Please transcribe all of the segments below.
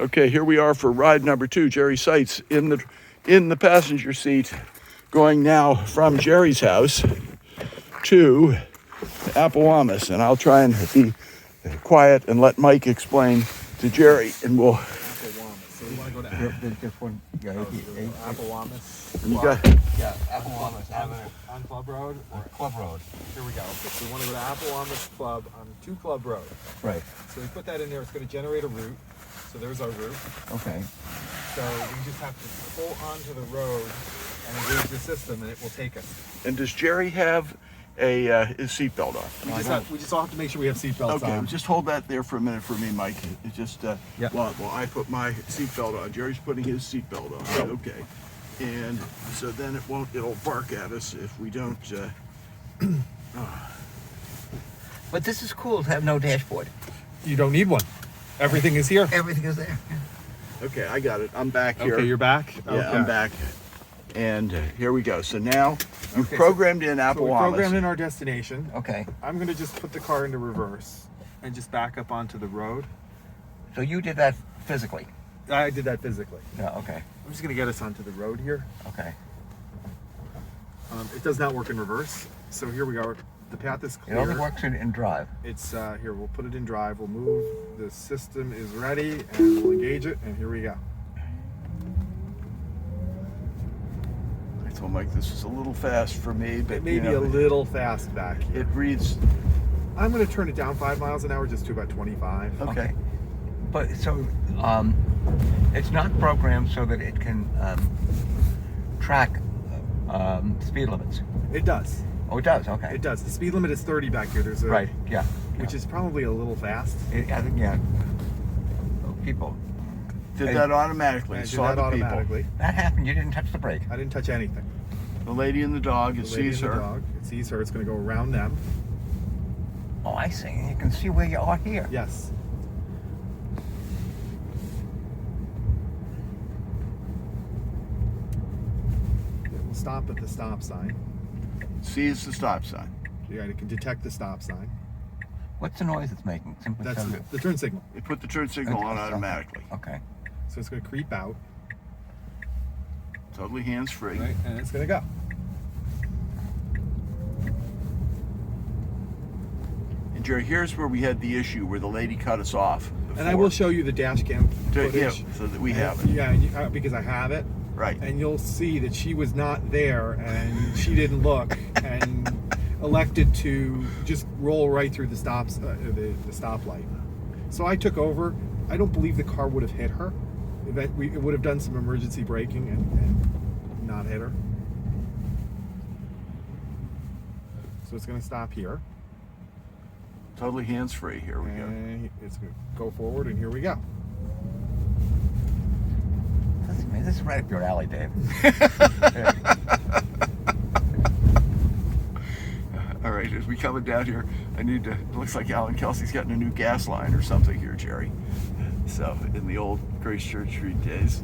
Okay, here we are for ride number 2. Gerry Seitz in the passenger seat, going now from Gerry's house to Appo, and I'll try and be quiet and let Mike explain to Gerry, and we'll. So we want to go to Appo. And you got. Yeah, Appo on Club Road or Club Road. Here we go. So we want to go to Appo Club on 2 Club Road. Right. So we put that in there. It's going to generate a route. So there's our route. Okay. So we just have to pull onto the road and engage the system, and it will take us. And does Gerry have his seatbelt on? We just all have to make sure we have seatbelts on. Okay, just hold that there for a minute for me, Mike. It's just Yep. while I put my seatbelt on. Gerry's putting his seatbelt on. Yep. Okay, and so then it'll bark at us if we don't. But this is cool to have no dashboard. You don't need one. Everything is here. Everything is there. Okay, I got it. I'm back here. Okay, you're back? Yeah, Okay. I'm back. And here we go. So now you've Okay, programmed in So we Appo. programmed in our destination. Okay. I'm going to just put the car into reverse and just back up onto the road. So you did that physically? I did that physically. Yeah. Okay. I'm just going to get us onto the road here. Okay. It does not work in reverse. So here we go. The path is It clear. only works in drive. It's here. We'll put it in drive. We'll move. The system is ready, and we'll engage it. And here we go. I told Mike this is a little fast for me, but It may be a little fast back here. It reads. I'm going to turn it down 5 miles an hour, just to about 25. Okay. But so it's not programmed so that it can track speed limits. It does. Oh, it does. Okay. It does. The speed limit is 30 back here. There's a Right. Yeah. which is probably a little fast. I think yeah. Oh, people. Did that automatically. I did Saw that the automatically. That happened. You didn't touch the brake. I didn't touch anything. people. The lady and the dog. It The lady sees and the her. dog. It sees her. It's going to go around them. Oh, I see. You can see where you are here. Yes. It will stop at the stop sign. Sees the stop sign. Yeah, it can detect the stop sign. What's the noise it's making? Simply That's shows it. the turn signal. It put the turn signal on Okay. automatically. Okay. So it's going to creep out, Totally hands-free. right? And it's going to go. And Gerry, here's where we had the issue where the lady cut us off. Before. And I will show you the dash cam footage. Yeah, so that we have it. Yeah, because I have it. Right. And you'll see that she was not there, and she didn't look, and elected to just roll right through the stoplight. So I took over. I don't believe the car would have hit her. It would have done some emergency braking and not hit her. So it's going to stop here. Totally hands-free. Here we go. And it's going to go forward, and here we go. This is right up your alley, Dave. All right, as we coming down here, it looks like Alan Kelsey's getting a new gas line or something here, Gerry. So, in the old Grace Church Street days.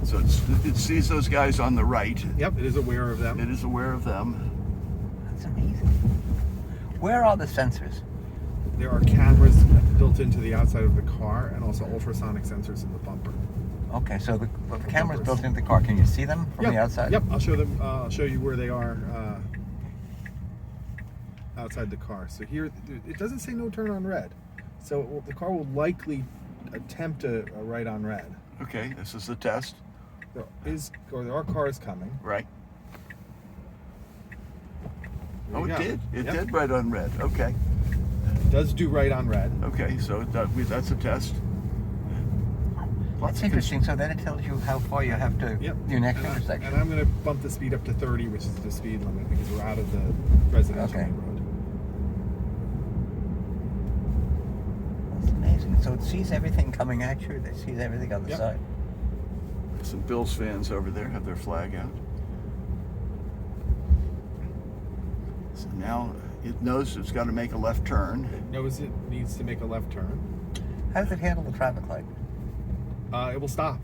So it sees those guys on the right. Yep, it is aware of them. It is aware of them. That's amazing. Where are the sensors? There are cameras built into the outside of the car, and also ultrasonic sensors in the bumper. Okay, so the camera's built into the car. Can you see them from the outside? Yep, I'll show them. I'll show you where they are outside the car. So here, it doesn't say no turn on red. So the car will likely attempt a right on red. Okay, this is the test. There are cars coming. Right. There Oh, you it go. did. It Yep. did right on red. Okay. It does do right on red. Okay, so that's a test. That's interesting. So then it tells you how far you have to your next intersection. And I'm going to bump the speed up to 30, which is the speed limit, because we're out of the residential Okay. road. That's amazing. So it sees everything coming at you. It sees everything on the Yep. side. Some Bills fans over there have their flag out. So now it knows it's got to make a left turn. It knows it needs to make a left turn. How does it handle the traffic light? It will stop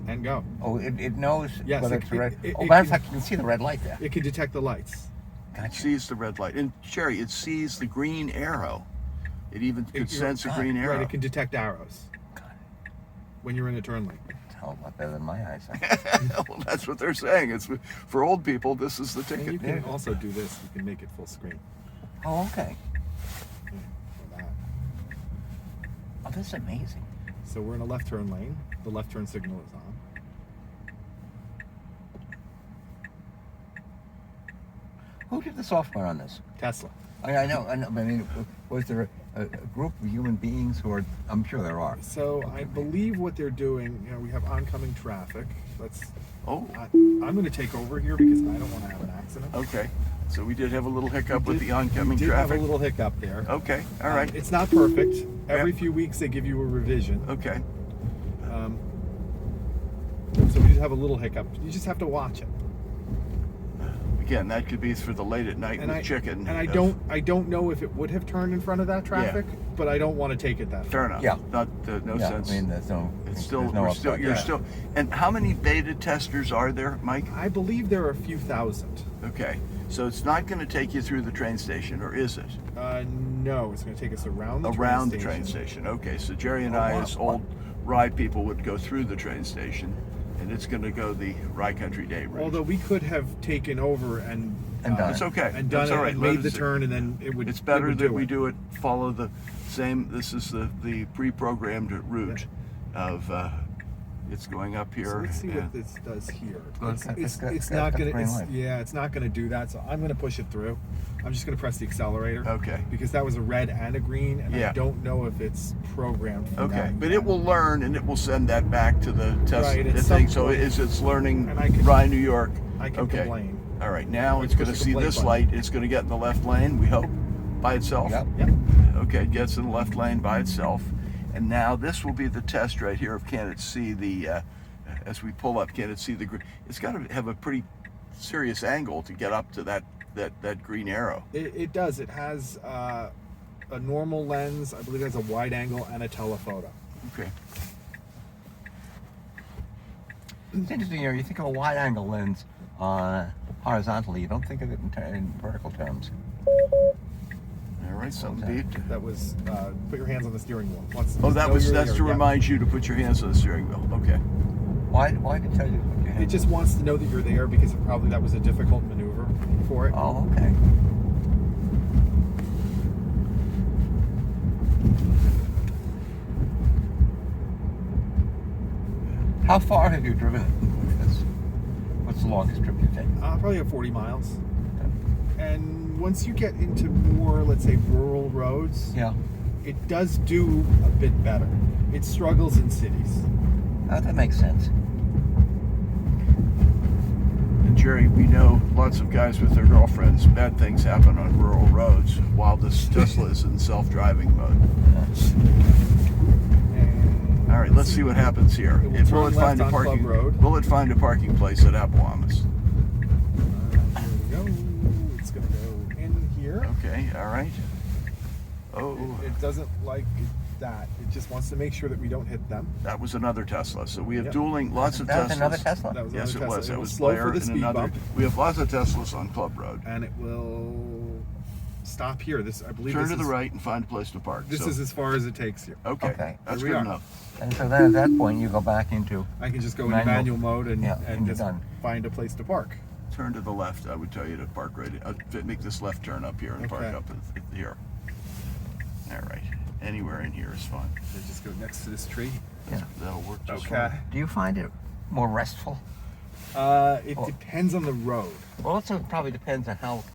and go. Oh, it knows Yes, whether it- it's red. it- Oh, it matter of can- fact, you can see the red light there. It can detect the lights. It Gotcha. sees the red light. And Gerry, it sees the green arrow. It even could sense a green arrow. Right, it can detect arrows. Got it. when you're in a turn lane. It's a hell of a lot better than my eyesight. Well, that's what they're saying. It's for old people. This is the And you ticket. can also do this. You can make it full screen. Oh, okay. Yeah, for that. Oh, this is amazing. So we're in a left turn lane. The left turn signal is on. Who did the software on this? Tesla. I know. But I mean, was there a group of human beings who are? I'm sure there are. So I believe what they're doing, we have oncoming traffic. Oh, I'm going to take over here because I don't want to have an accident. okay. So we did have a little hiccup with the oncoming we did traffic. have a little hiccup there. Okay, all right. It's not perfect. Every Yeah. few weeks they give you a revision. Okay. So we did have a little hiccup. You just have to watch it. Again, that could be for the late at night with chicken. And I don't know if it would have turned in front of that traffic, but I don't want to take it that Fair far. enough. Yeah. Not no Yeah, sense. I mean, there's no. It's still, there's no we're still, upside. you're Yeah. still. And how many beta testers are there, Mike? I believe there are a few thousand. Okay, so it's not going to take you through the train station, or is it? No, it's going to take us around the Around the train train station. Okay, so Jerry and Oh, I, wow. as old ride people, would go through the train station, and it's going to go the Rye Country Day route. Although we could have taken over and done It's okay. and done That's it all right. and Let made the us- turn, and then it would. It's better it would that we do it. Follow the same. This is the pre-programmed route of. It's going up here. So let's see and- what this does here. Well, It's, it's it's, got- it's it's not got gonna. green It's, light. yeah, it's not gonna do that. So I'm gonna push it through. I'm just gonna press the accelerator. Okay. Because that was a red and a green, and Yeah. I don't know if it's programmed. For Okay, that but yet. it will learn and it will send that back to the test Right, at thing. some So point. it's learning And I can- Rye, New York. I can Okay. complain. All right, now I it's can going to push the see complaint this button. light. It's going to get in the left lane, we hope, by itself. Yep. Yep. Okay, it gets in the left lane by itself. And now this will be the test right here of can it see the, as we pull up, can it see the green? It's got to have a pretty serious angle to get up to that green arrow. It does. It has a normal lens. I believe it has a wide angle and a telephoto. Okay. It's interesting. You think of a wide-angle lens horizontally. You don't think of it in vertical terms. All right, something beat. That was put your hands on the steering wheel. That's to remind you to put your hands on the steering wheel. Okay. Why did it tell you to put your It hands? just wants to know that you're there because probably that was a difficult maneuver for it. Oh, okay. How far have you driven it with this? What's the longest trip you've taken? Probably at 40 miles. And once you get into more, let's say, rural roads, Yeah. it does do a bit better. It struggles in cities. That makes sense. And Jerry, we know lots of guys with their girlfriends, bad things happen on rural roads while this Tesla is in self-driving mode. And All right, let's see what happens here. It will turn left on Club Road. Will it find a parking place at Appo? Here we go. It's going to go in here. Okay, all right. Oh, It doesn't like that. It just wants to make sure that we don't hit them. that was another Tesla. So we have Yep. dueling, lots of That was Teslas. another Tesla? That was Yes, it another was. Tesla. That was slow Blair for the and speed another. bump, We have lots of Teslas on Club Road. and it will stop here. This, I believe, Turn this to the is, right and find a place to park. This So- is as far as it takes you. okay. Okay. That's Here we good are. enough. And so then at that point you go back into I can just go into Manual. manual mode and Yeah, and you're just done. find a place to park. Turn to the left. I would tell you to park right. Make this left turn up here and park Okay. up here. All right. Anywhere in here is fine. Then just go next to this tree. Yeah. That'll work just Okay. fine. Do you find it more restful? It Oh. depends on the road. Well, also it probably depends on how